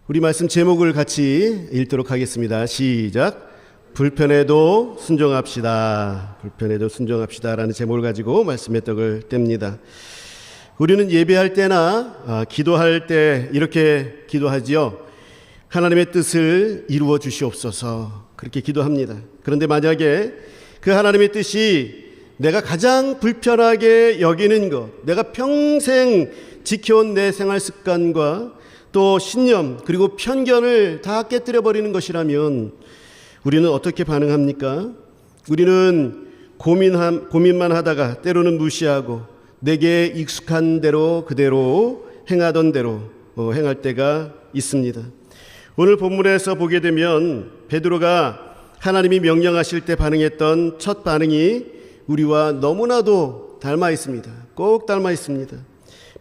우리 말씀 제목을 같이 읽도록 하겠습니다. 시작. 불편해도 순종합시다. 불편해도 순종합시다라는 제목을 가지고 말씀의 떡을 뗍니다. 우리는 예배할 때나 기도할 때 이렇게 기도하지요. 하나님의 뜻을 이루어 주시옵소서. 그렇게 기도합니다. 그런데 만약에 그 하나님의 뜻이 내가 가장 불편하게 여기는 것, 내가 평생 지켜온 내 생활 습관과 또 신념 그리고 편견을 다 깨뜨려 버리는 것이라면 우리는 어떻게 반응합니까? 우리는 고민만 하다가 때로는 무시하고 내게 익숙한 대로 그대로 행하던 대로 행할 때가 있습니다. 오늘 본문에서 보게 되면 베드로가 하나님이 명령하실 때 반응했던 첫 반응이 우리와 너무나도 닮아 있습니다. 꼭 닮아 있습니다.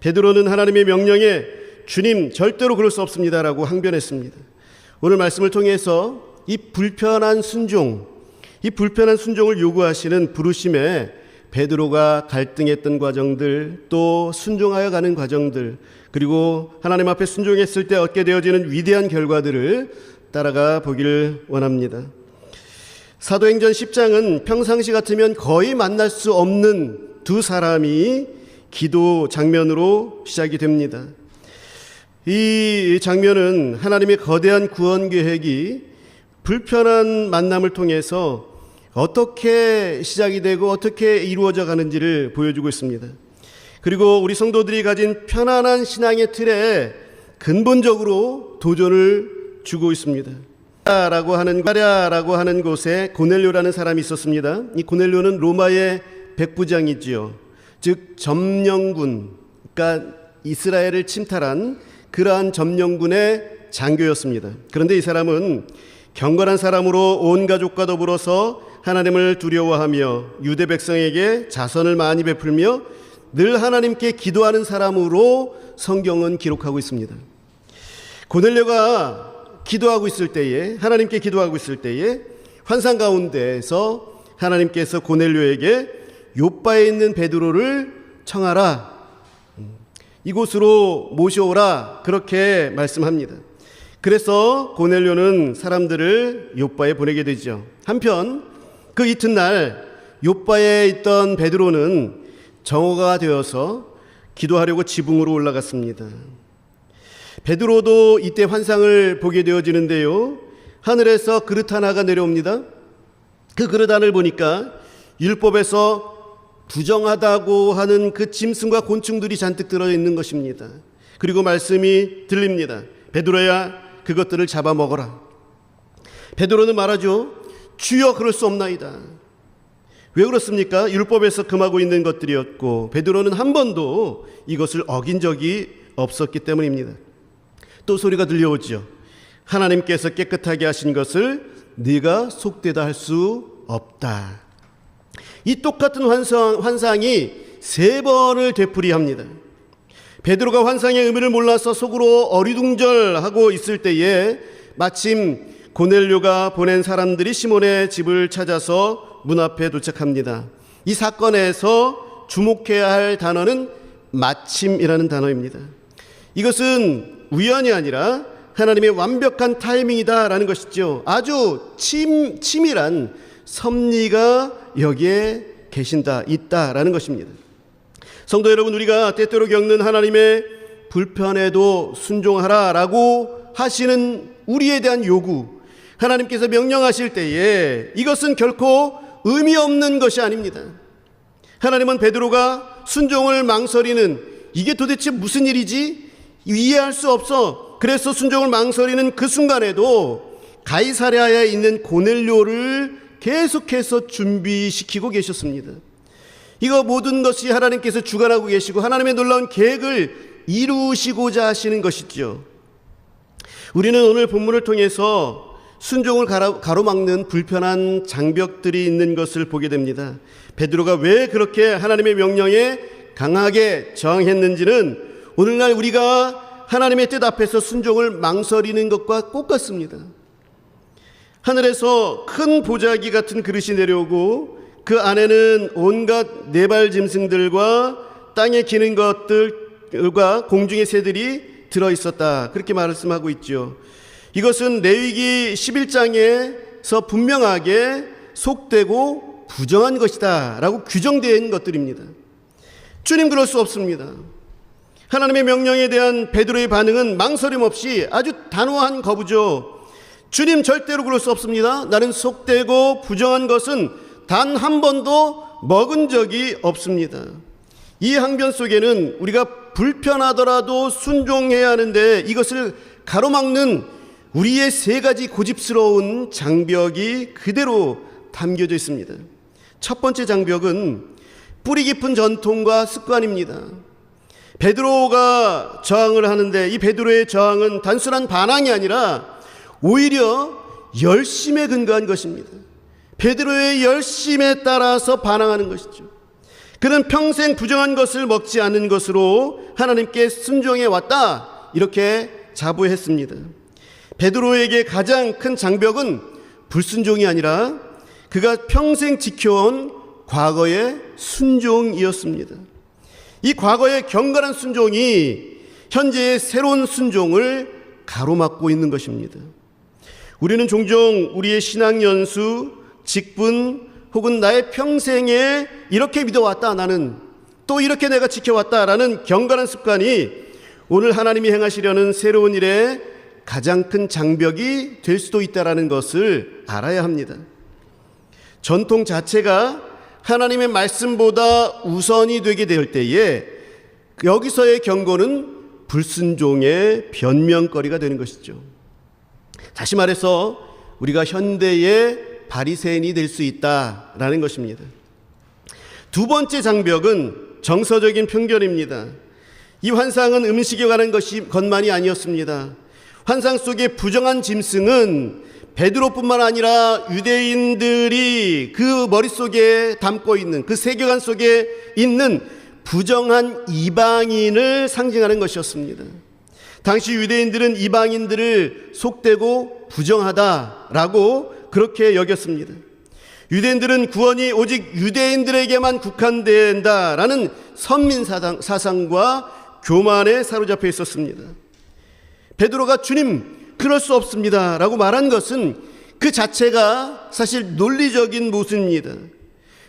베드로는 하나님의 명령에 주님 절대로 그럴 수 없습니다라고 항변했습니다. 오늘 말씀을 통해서 이 불편한 순종을 요구하시는 부르심에 베드로가 갈등했던 과정들, 또 순종하여 가는 과정들, 그리고 하나님 앞에 순종했을 때 얻게 되어지는 위대한 결과들을 따라가 보기를 원합니다. 사도행전 10장은 평상시 같으면 거의 만날 수 없는 두 사람이 기도 장면으로 시작이 됩니다. 이 장면은 하나님의 거대한 구원 계획이 불편한 만남을 통해서 어떻게 시작이 되고 어떻게 이루어져 가는지를 보여주고 있습니다. 그리고 우리 성도들이 가진 편안한 신앙의 틀에 근본적으로 도전을 주고 있습니다. 라고 하는 곳에 고넬료라는 사람이 있었습니다. 이 고넬료는 로마의 백부장이지요. 즉 점령군, 그러니까 이스라엘을 침탈한 그러한 점령군의 장교였습니다. 그런데 이 사람은 경건한 사람으로 온 가족과 더불어서 하나님을 두려워하며 유대 백성에게 자선을 많이 베풀며 늘 하나님께 기도하는 사람으로 성경은 기록하고 있습니다. 고넬료가 기도하고 있을 때에, 하나님께 기도하고 있을 때에 환상 가운데에서 하나님께서 고넬료에게 욥바에 있는 베드로를 청하라, 이곳으로 모셔오라, 그렇게 말씀합니다. 그래서 고넬료는 사람들을 욥바에 보내게 되죠. 한편 그 이튿날 욥바에 있던 베드로는 정오가 되어서 기도하려고 지붕으로 올라갔습니다. 베드로도 이때 환상을 보게 되어지는데요. 하늘에서 그릇 하나가 내려옵니다. 그 그릇 안을 보니까 율법에서 부정하다고 하는 그 짐승과 곤충들이 잔뜩 들어있는 것입니다. 그리고 말씀이 들립니다. 베드로야, 그것들을 잡아먹어라. 베드로는 말하죠. 주여, 그럴 수 없나이다. 왜 그렇습니까? 율법에서 금하고 있는 것들이었고 베드로는 한 번도 이것을 어긴 적이 없었기 때문입니다. 또 소리가 들려오죠. 하나님께서 깨끗하게 하신 것을 네가 속되다 할 수 없다. 이 똑같은 환상이 3번을 되풀이합니다. 베드로가 환상의 의미를 몰라서 속으로 어리둥절하고 있을 때에 마침 고넬료가 보낸 사람들이 시몬의 집을 찾아서 문 앞에 도착합니다. 이 사건에서 주목해야 할 단어는 마침이라는 단어입니다. 이것은 우연이 아니라 하나님의 완벽한 타이밍이다라는 것이죠. 아주 치밀한 섭리가 여기에 있다라는 것입니다. 성도 여러분, 우리가 때때로 겪는 하나님의 불편해도 순종하라라고 하시는 우리에 대한 요구, 하나님께서 명령하실 때에 이것은 결코 의미 없는 것이 아닙니다. 하나님은 베드로가 순종을 망설이는, 이게 도대체 무슨 일이지? 이해할 수 없어. 그래서 순종을 망설이는 그 순간에도 가이사랴에 있는 고넬료를 계속해서 준비시키고 계셨습니다. 이거 모든 것이 하나님께서 주관하고 계시고 하나님의 놀라운 계획을 이루시고자 하시는 것이죠. 우리는 오늘 본문을 통해서 순종을 가로막는 불편한 장벽들이 있는 것을 보게 됩니다. 베드로가 왜 그렇게 하나님의 명령에 강하게 저항했는지는 오늘날 우리가 하나님의 뜻 앞에서 순종을 망설이는 것과 똑같습니다. 하늘에서 큰 보자기 같은 그릇이 내려오고 그 안에는 온갖 네발 짐승들과 땅에 기는 것들과 공중의 새들이 들어있었다. 그렇게 말씀하고 있죠. 이것은 레위기 11장에서 분명하게 속되고 부정한 것이다 라고 규정된 것들입니다. 주님 그럴 수 없습니다. 하나님의 명령에 대한 베드로의 반응은 망설임 없이 아주 단호한 거부죠. 주님 절대로 그럴 수 없습니다. 나는 속되고 부정한 것은 단 한 번도 먹은 적이 없습니다. 이 항변 속에는 우리가 불편하더라도 순종해야 하는데 이것을 가로막는 우리의 세 가지 고집스러운 장벽이 그대로 담겨져 있습니다. 첫 번째 장벽은 뿌리 깊은 전통과 습관입니다. 베드로가 저항을 하는데 이 베드로의 저항은 단순한 반항이 아니라 오히려 열심에 근거한 것입니다. 베드로의 열심에 따라서 반항하는 것이죠. 그는 평생 부정한 것을 먹지 않는 것으로 하나님께 순종해 왔다 이렇게 자부했습니다. 베드로에게 가장 큰 장벽은 불순종이 아니라 그가 평생 지켜온 과거의 순종이었습니다. 이 과거의 경건한 순종이 현재의 새로운 순종을 가로막고 있는 것입니다. 우리는 종종 우리의 신앙 연수, 직분 혹은 나의 평생에 이렇게 믿어왔다, 나는 또 이렇게 내가 지켜왔다라는 경건한 습관이 오늘 하나님이 행하시려는 새로운 일에 가장 큰 장벽이 될 수도 있다는 것을 알아야 합니다. 전통 자체가 하나님의 말씀보다 우선이 되게 될 때에 여기서의 경고는 불순종의 변명거리가 되는 것이죠. 다시 말해서 우리가 현대의 바리새인이 될 수 있다라는 것입니다. 두 번째 장벽은 정서적인 편견입니다. 이 환상은 음식에 관한 것만이 아니었습니다. 환상 속의 부정한 짐승은 베드로뿐만 아니라 유대인들이 그 머릿속에 담고 있는 그 세계관 속에 있는 부정한 이방인을 상징하는 것이었습니다. 당시 유대인들은 이방인들을 속되고 부정하다라고 그렇게 여겼습니다. 유대인들은 구원이 오직 유대인들에게만 국한된다라는 선민 사상과 교만에 사로잡혀 있었습니다. 베드로가 주님 그럴 수 없습니다 라고 말한 것은 그 자체가 사실 논리적인 모습입니다.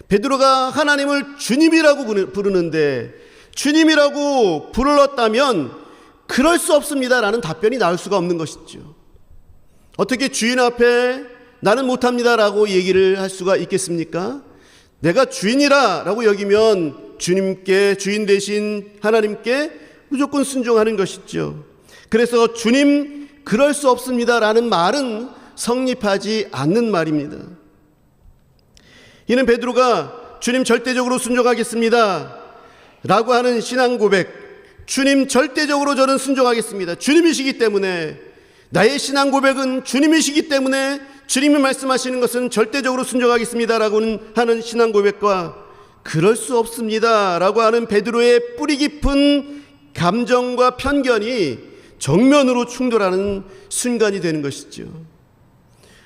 베드로가 하나님을 주님이라고 부르는데 주님이라고 불렀다면 그럴 수 없습니다 라는 답변이 나올 수가 없는 것이죠. 어떻게 주인 앞에 나는 못합니다 라고 얘기를 할 수가 있겠습니까? 내가 주인이라 라고 여기면 주님께, 주인 대신 하나님께 무조건 순종하는 것이죠. 그래서 주님 그럴 수 없습니다 라는 말은 성립하지 않는 말입니다. 이는 베드로가 주님 절대적으로 순종하겠습니다 라고 하는 신앙 고백, 주님 절대적으로 저는 순종하겠습니다, 주님이시기 때문에, 나의 신앙 고백은 주님이시기 때문에 주님이 말씀하시는 것은 절대적으로 순종하겠습니다 라고 하는 신앙 고백과 그럴 수 없습니다 라고 하는 베드로의 뿌리 깊은 감정과 편견이 정면으로 충돌하는 순간이 되는 것이죠.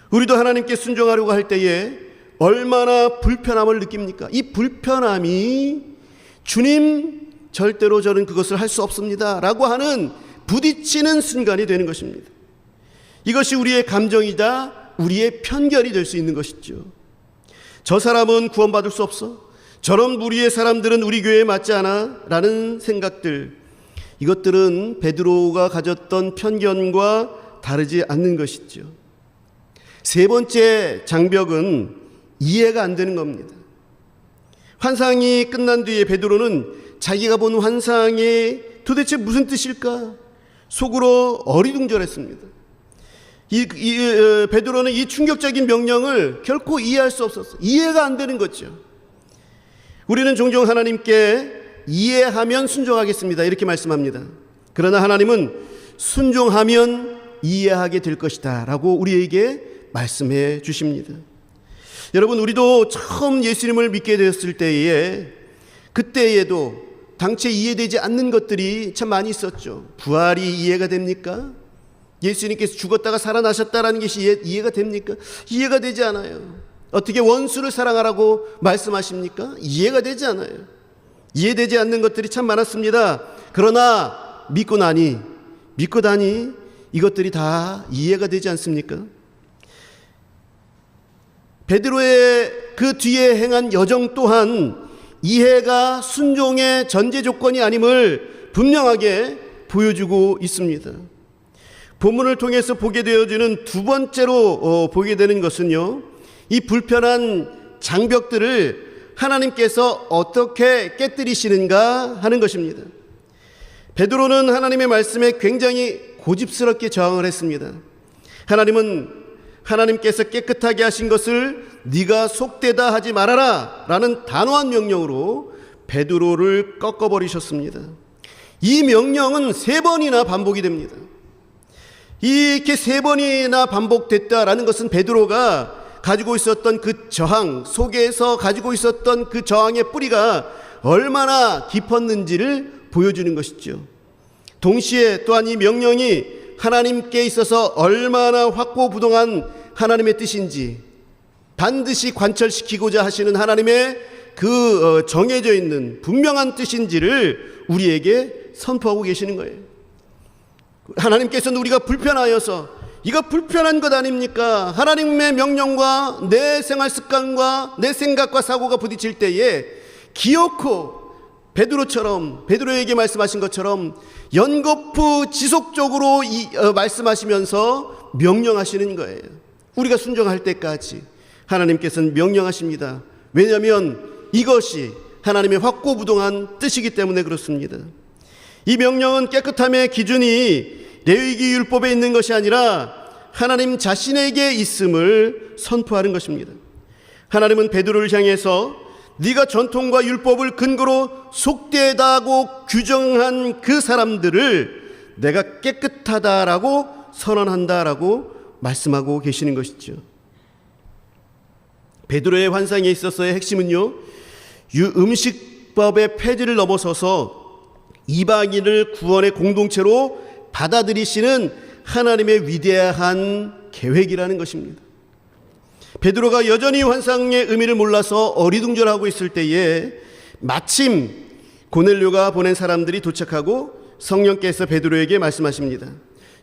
우리도 하나님께 순종하려고 할 때에 얼마나 불편함을 느낍니까? 이 불편함이 주님 절대로 저는 그것을 할 수 없습니다 라고 하는 부딪히는 순간이 되는 것입니다. 이것이 우리의 감정이다, 우리의 편견이 될 수 있는 것이죠. 저 사람은 구원받을 수 없어, 저런 무리의 사람들은 우리 교회에 맞지 않아 라는 생각들, 이것들은 베드로가 가졌던 편견과 다르지 않는 것이죠. 세 번째 장벽은 이해가 안 되는 겁니다. 환상이 끝난 뒤에 베드로는 자기가 본 환상이 도대체 무슨 뜻일까 속으로 어리둥절했습니다. 베드로는 이 충격적인 명령을 결코 이해할 수 없었어요. 이해가 안 되는 거죠. 우리는 종종 하나님께 이해하면 순종하겠습니다 이렇게 말씀합니다. 그러나 하나님은 순종하면 이해하게 될 것이다 라고 우리에게 말씀해 주십니다. 여러분, 우리도 처음 예수님을 믿게 되었을 때에 그때에도 당최 이해되지 않는 것들이 참 많이 있었죠. 부활이 이해가 됩니까? 예수님께서 죽었다가 살아나셨다라는 것이 이해가 됩니까? 이해가 되지 않아요. 어떻게 원수를 사랑하라고 말씀하십니까? 이해가 되지 않아요. 이해되지 않는 것들이 참 많았습니다. 그러나 믿고 나니 믿고 다니 이것들이 다 이해가 되지 않습니까? 베드로의 그 뒤에 행한 여정 또한 이해가 순종의 전제 조건이 아님을 분명하게 보여주고 있습니다. 본문을 통해서 보게 되어지는 두 번째로 보게 되는 것은요, 이 불편한 장벽들을 하나님께서 어떻게 깨뜨리시는가 하는 것입니다. 베드로는 하나님의 말씀에 굉장히 고집스럽게 저항을 했습니다. 하나님께서 깨끗하게 하신 것을 네가 속되다 하지 말아라 라는 단호한 명령으로 베드로를 꺾어버리셨습니다. 이 명령은 3번이나 반복이 됩니다. 이렇게 3번이나 반복됐다라는 것은 베드로가 가지고 있었던 그 저항 속에서 가지고 있었던 그 저항의 뿌리가 얼마나 깊었는지를 보여주는 것이죠. 동시에 또한 이 명령이 하나님께 있어서 얼마나 확고부동한 하나님의 뜻인지 반드시 관철시키고자 하시는 하나님의 그 정해져 있는 분명한 뜻인지를 우리에게 선포하고 계시는 거예요. 하나님께서는 우리가 불편하여서 이거 불편한 것 아닙니까? 하나님의 명령과 내 생활 습관과 내 생각과 사고가 부딪힐 때에 기어코 베드로에게 말씀하신 것처럼 연거푸 지속적으로 말씀하시면서 명령하시는 거예요. 우리가 순종할 때까지 하나님께서는 명령하십니다. 왜냐하면 이것이 하나님의 확고부동한 뜻이기 때문에 그렇습니다. 이 명령은 깨끗함의 기준이 레위기 율법에 있는 것이 아니라 하나님 자신에게 있음을 선포하는 것입니다. 하나님은 베드로를 향해서 네가 전통과 율법을 근거로 속되다고 규정한 그 사람들을 내가 깨끗하다라고 선언한다라고 말씀하고 계시는 것이죠. 베드로의 환상에 있어서의 핵심은요, 음식법의 폐지를 넘어서서 이방인을 구원의 공동체로 받아들이시는 하나님의 위대한 계획이라는 것입니다. 베드로가 여전히 환상의 의미를 몰라서 어리둥절하고 있을 때에 마침 고넬료가 보낸 사람들이 도착하고 성령께서 베드로에게 말씀하십니다.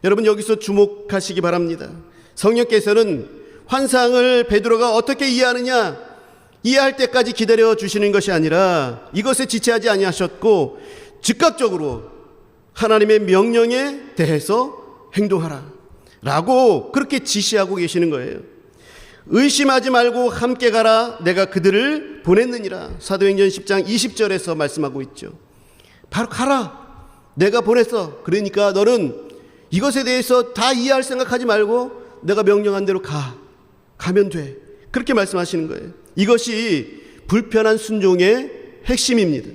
여러분 여기서 주목하시기 바랍니다. 성령께서는 환상을 베드로가 어떻게 이해하느냐, 이해할 때까지 기다려 주시는 것이 아니라 이것에 지체하지 아니하셨고 즉각적으로 하나님의 명령에 대해서 행동하라 라고 그렇게 지시하고 계시는 거예요. 의심하지 말고 함께 가라, 내가 그들을 보냈느니라. 사도행전 10장 20절에서 말씀하고 있죠. 바로 가라, 내가 보냈어. 그러니까 너는 이것에 대해서 다 이해할 생각하지 말고 내가 명령한 대로 가면 돼. 그렇게 말씀하시는 거예요. 이것이 불편한 순종의 핵심입니다.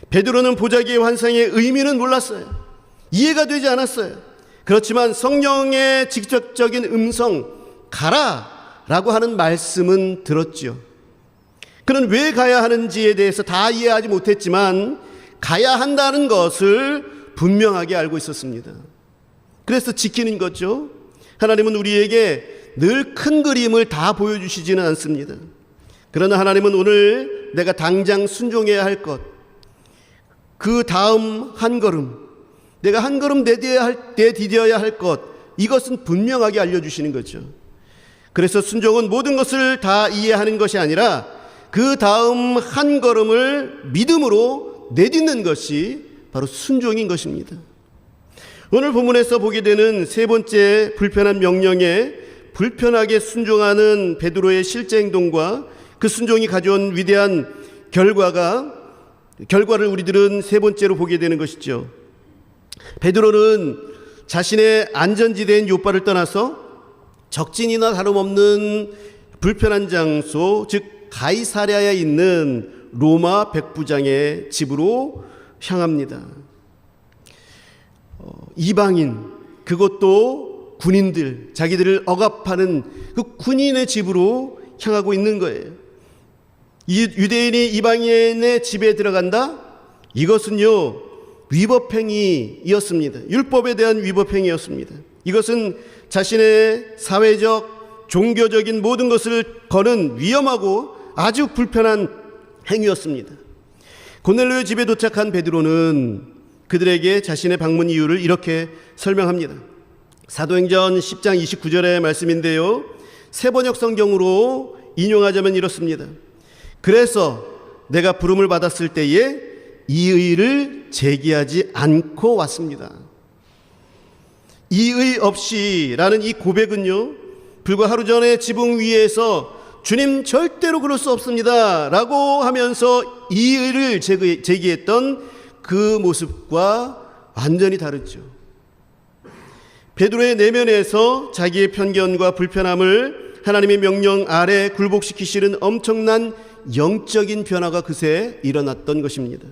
베드로는 보자기의 환상의 의미는 몰랐어요. 이해가 되지 않았어요. 그렇지만 성령의 직접적인 음성, 가라 라고 하는 말씀은 들었지요. 그는 왜 가야 하는지에 대해서 다 이해하지 못했지만 가야 한다는 것을 분명하게 알고 있었습니다. 그래서 지키는 거죠. 하나님은 우리에게 늘 큰 그림을 다 보여주시지는 않습니다. 그러나 하나님은 오늘 내가 당장 순종해야 할 것, 그 다음 한 걸음, 내가 한 걸음 내디뎌야 할 것, 이것은 분명하게 알려주시는 거죠. 그래서 순종은 모든 것을 다 이해하는 것이 아니라 그 다음 한 걸음을 믿음으로 내딛는 것이 바로 순종인 것입니다. 오늘 본문에서 보게 되는 세 번째 불편한 명령에 불편하게 순종하는 베드로의 실제 행동과 그 순종이 가져온 위대한 결과를 우리들은 세 번째로 보게 되는 것이죠. 베드로는 자신의 안전지대인 요빠를 떠나서 적진이나 다름없는 불편한 장소, 즉 가이사랴에 있는 로마 백부장의 집으로 향합니다. 이방인, 그것도 군인들, 자기들을 억압하는 그 군인의 집으로 향하고 있는 거예요. 이 유대인이 이방인의 집에 들어간다? 이것은요, 위법행위였습니다. 율법에 대한 위법행위였습니다. 이것은 자신의 사회적, 종교적인 모든 것을 거는 위험하고 아주 불편한 행위였습니다. 고넬료의 집에 도착한 베드로는 그들에게 자신의 방문 이유를 이렇게 설명합니다. 사도행전 10장 29절의 말씀인데요, 세번역 성경으로 인용하자면 이렇습니다. 그래서 내가 부름을 받았을 때에 이의를 제기하지 않고 왔습니다. 이의 없이라는 이 고백은요, 불과 하루 전에 지붕 위에서 주님 절대로 그럴 수 없습니다 라고 하면서 이의를 제기했던 그 모습과 완전히 다르죠. 베드로의 내면에서 자기의 편견과 불편함을 하나님의 명령 아래 굴복시키시는 엄청난 영적인 변화가 그새 일어났던 것입니다.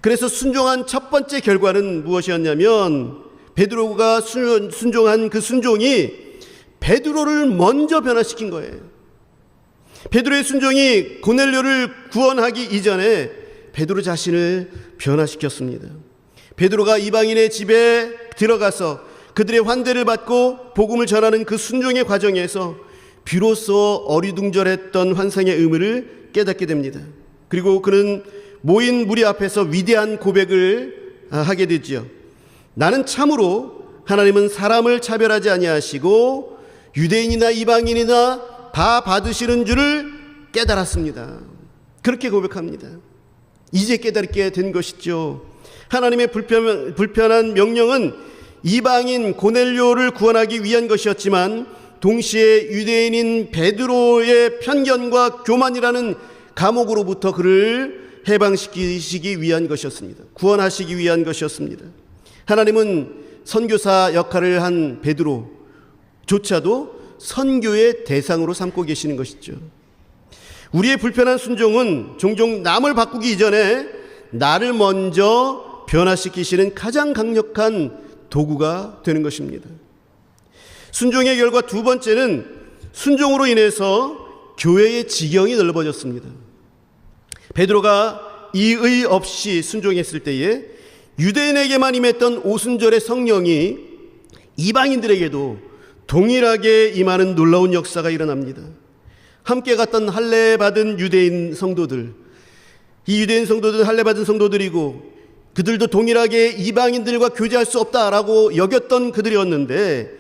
그래서 순종한 첫 번째 결과는 무엇이었냐면, 베드로가 순종한 그 순종이 베드로를 먼저 변화시킨 거예요. 베드로의 순종이 고넬료를 구원하기 이전에 베드로 자신을 변화시켰습니다. 베드로가 이방인의 집에 들어가서 그들의 환대를 받고 복음을 전하는 그 순종의 과정에서 비로소 어리둥절했던 환상의 의미를 깨닫게 됩니다. 그리고 그는 모인 무리 앞에서 위대한 고백을 하게 되지요. 나는 참으로 하나님은 사람을 차별하지 아니하시고 유대인이나 이방인이나 다 받으시는 줄을 깨달았습니다. 그렇게 고백합니다. 이제 깨닫게 된 것이죠. 하나님의 불편한 명령은 이방인 고넬료를 구원하기 위한 것이었지만 동시에 유대인인 베드로의 편견과 교만이라는 감옥으로부터 그를 해방시키시기 위한 것이었습니다. 구원하시기 위한 것이었습니다. 하나님은 선교사 역할을 한 베드로조차도 선교의 대상으로 삼고 계시는 것이죠. 우리의 불편한 순종은 종종 남을 바꾸기 이전에 나를 먼저 변화시키시는 가장 강력한 도구가 되는 것입니다. 순종의 결과 두 번째는 순종으로 인해서 교회의 지경이 넓어졌습니다. 베드로가 이의 없이 순종했을 때에 유대인에게만 임했던 오순절의 성령이 이방인들에게도 동일하게 임하는 놀라운 역사가 일어납니다. 함께 갔던 할례 받은 유대인 성도들, 이 유대인 성도들 할례 받은 성도들이고 그들도 동일하게 이방인들과 교제할 수 없다라고 여겼던 그들이었는데,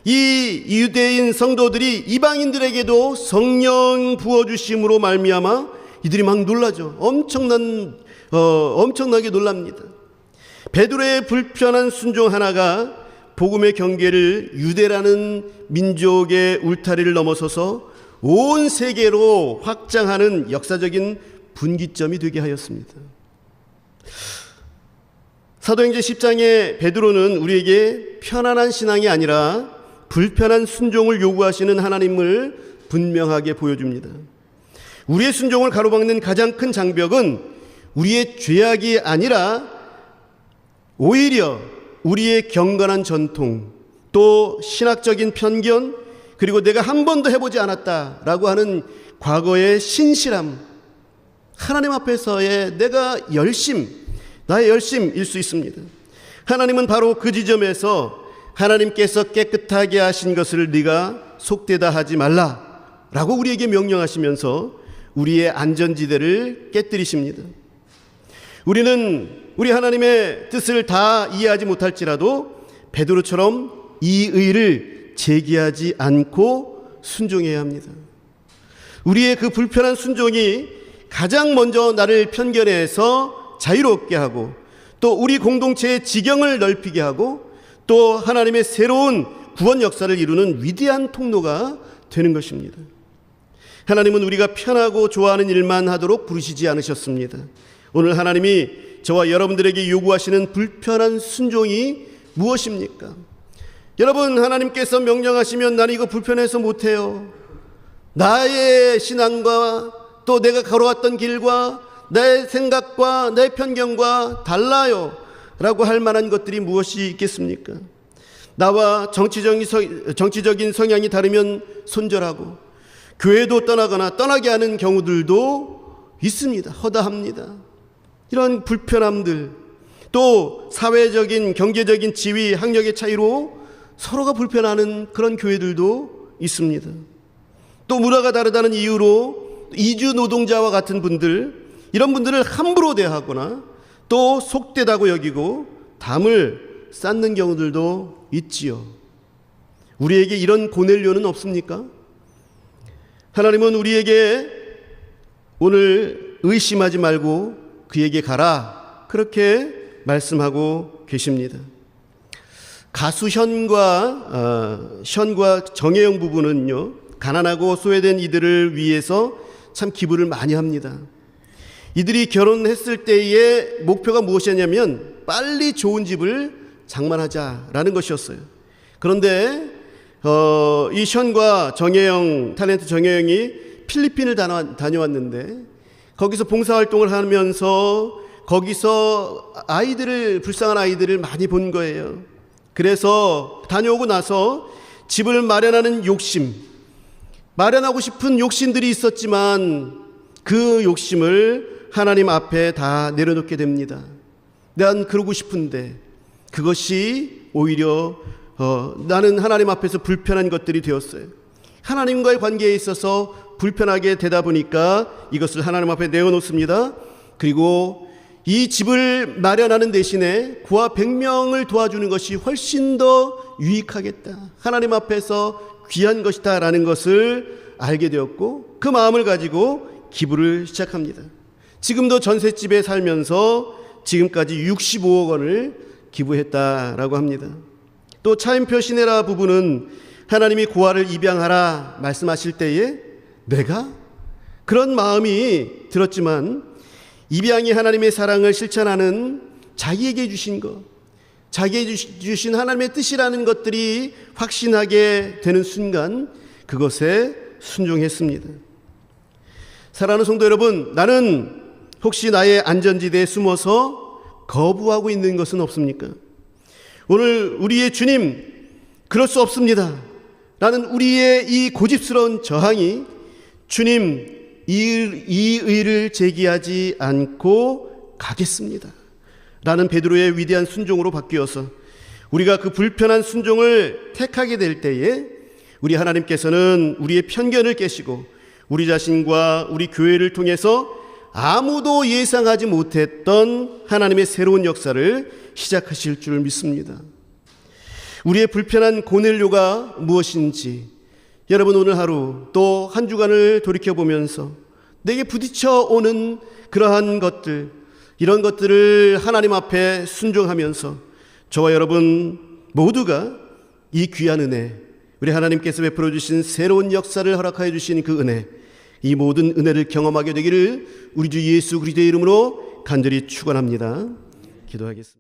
이 유대인 성도들이 이방인들에게도 성령 부어주심으로 말미암아 이들이 막 놀라죠. 엄청나게 놀랍니다. 베드로의 불편한 순종 하나가 복음의 경계를 유대라는 민족의 울타리를 넘어서서 온 세계로 확장하는 역사적인 분기점이 되게 하였습니다. 사도행전 10장의 베드로는 우리에게 편안한 신앙이 아니라 불편한 순종을 요구하시는 하나님을 분명하게 보여줍니다. 우리의 순종을 가로막는 가장 큰 장벽은 우리의 죄악이 아니라 오히려 우리의 경건한 전통, 또 신학적인 편견, 그리고 내가 한 번도 해보지 않았다라고 하는 과거의 신실함, 하나님 앞에서의 나의 열심일 수 있습니다. 하나님은 바로 그 지점에서 하나님께서 깨끗하게 하신 것을 네가 속되다 하지 말라라고 우리에게 명령하시면서 우리의 안전지대를 깨뜨리십니다. 우리 하나님의 뜻을 다 이해하지 못할지라도 베드로처럼 이 의를 제기하지 않고 순종해야 합니다. 우리의 그 불편한 순종이 가장 먼저 나를 편견에서 자유롭게 하고, 또 우리 공동체의 지경을 넓히게 하고, 또 하나님의 새로운 구원 역사를 이루는 위대한 통로가 되는 것입니다. 하나님은 우리가 편하고 좋아하는 일만 하도록 부르시지 않으셨습니다. 오늘 하나님이 저와 여러분들에게 요구하시는 불편한 순종이 무엇입니까? 여러분, 하나님께서 명령하시면 나는 이거 불편해서 못해요. 나의 신앙과 또 내가 걸어왔던 길과 내 생각과 내 편견과 달라요 라고 할 만한 것들이 무엇이 있겠습니까? 나와 정치적인 성향이 다르면 손절하고 교회도 떠나거나 떠나게 하는 경우들도 있습니다. 허다합니다. 이런 불편함들, 또 사회적인 경제적인 지위 학력의 차이로 서로가 불편하는 그런 교회들도 있습니다. 또 문화가 다르다는 이유로 이주 노동자와 같은 분들, 이런 분들을 함부로 대하거나 또 속되다고 여기고 담을 쌓는 경우들도 있지요. 우리에게 이런 고넬료는 없습니까? 하나님은 우리에게 오늘 의심하지 말고 그에게 가라, 그렇게 말씀하고 계십니다. 가수 현과 정혜영 부부는요, 가난하고 소외된 이들을 위해서 참 기부를 많이 합니다. 이들이 결혼했을 때의 목표가 무엇이었냐면 빨리 좋은 집을 장만하자라는 것이었어요. 그런데 이 션과 정혜영, 탤런트 정혜영이 필리핀을 다녀왔는데 거기서 봉사활동을 하면서 거기서 불쌍한 아이들을 많이 본 거예요. 그래서 다녀오고 나서 집을 마련하는 욕심, 마련하고 싶은 욕심들이 있었지만 그 욕심을 하나님 앞에 다 내려놓게 됩니다. 난 그러고 싶은데 그것이 오히려 나는 하나님 앞에서 불편한 것들이 되었어요. 하나님과의 관계에 있어서 불편하게 되다 보니까 이것을 하나님 앞에 내어놓습니다. 그리고 이 집을 마련하는 대신에 구하 100명을 도와주는 것이 훨씬 더 유익하겠다, 하나님 앞에서 귀한 것이다 라는 것을 알게 되었고, 그 마음을 가지고 기부를 시작합니다. 지금도 전셋집에 살면서 지금까지 65억 원을 기부했다라고 합니다. 또 차인표 시네라 부부는 하나님이 고아를 입양하라 말씀하실 때에 내가? 그런 마음이 들었지만 입양이 하나님의 사랑을 실천하는 자기에게 주신 것, 자기에게 주신 하나님의 뜻이라는 것들이 확신하게 되는 순간 그것에 순종했습니다. 사랑하는 성도 여러분, 나는 혹시 나의 안전지대에 숨어서 거부하고 있는 것은 없습니까? 오늘 우리의 주님, 그럴 수 없습니다 라는 우리의 이 고집스러운 저항이 주님, 이 의를 제기하지 않고 가겠습니다 라는 베드로의 위대한 순종으로 바뀌어서 우리가 그 불편한 순종을 택하게 될 때에 우리 하나님께서는 우리의 편견을 깨시고 우리 자신과 우리 교회를 통해서 아무도 예상하지 못했던 하나님의 새로운 역사를 시작하실 줄 믿습니다. 우리의 불편한 고넬료가 무엇인지 여러분 오늘 하루 또 한 주간을 돌이켜보면서 내게 부딪혀 오는 그러한 것들, 이런 것들을 하나님 앞에 순종하면서 저와 여러분 모두가 이 귀한 은혜, 우리 하나님께서 베풀어 주신 새로운 역사를 허락하여 주신 그 은혜, 이 모든 은혜를 경험하게 되기를 우리 주 예수 그리스도의 이름으로 간절히 축원합니다. 기도하겠습니다.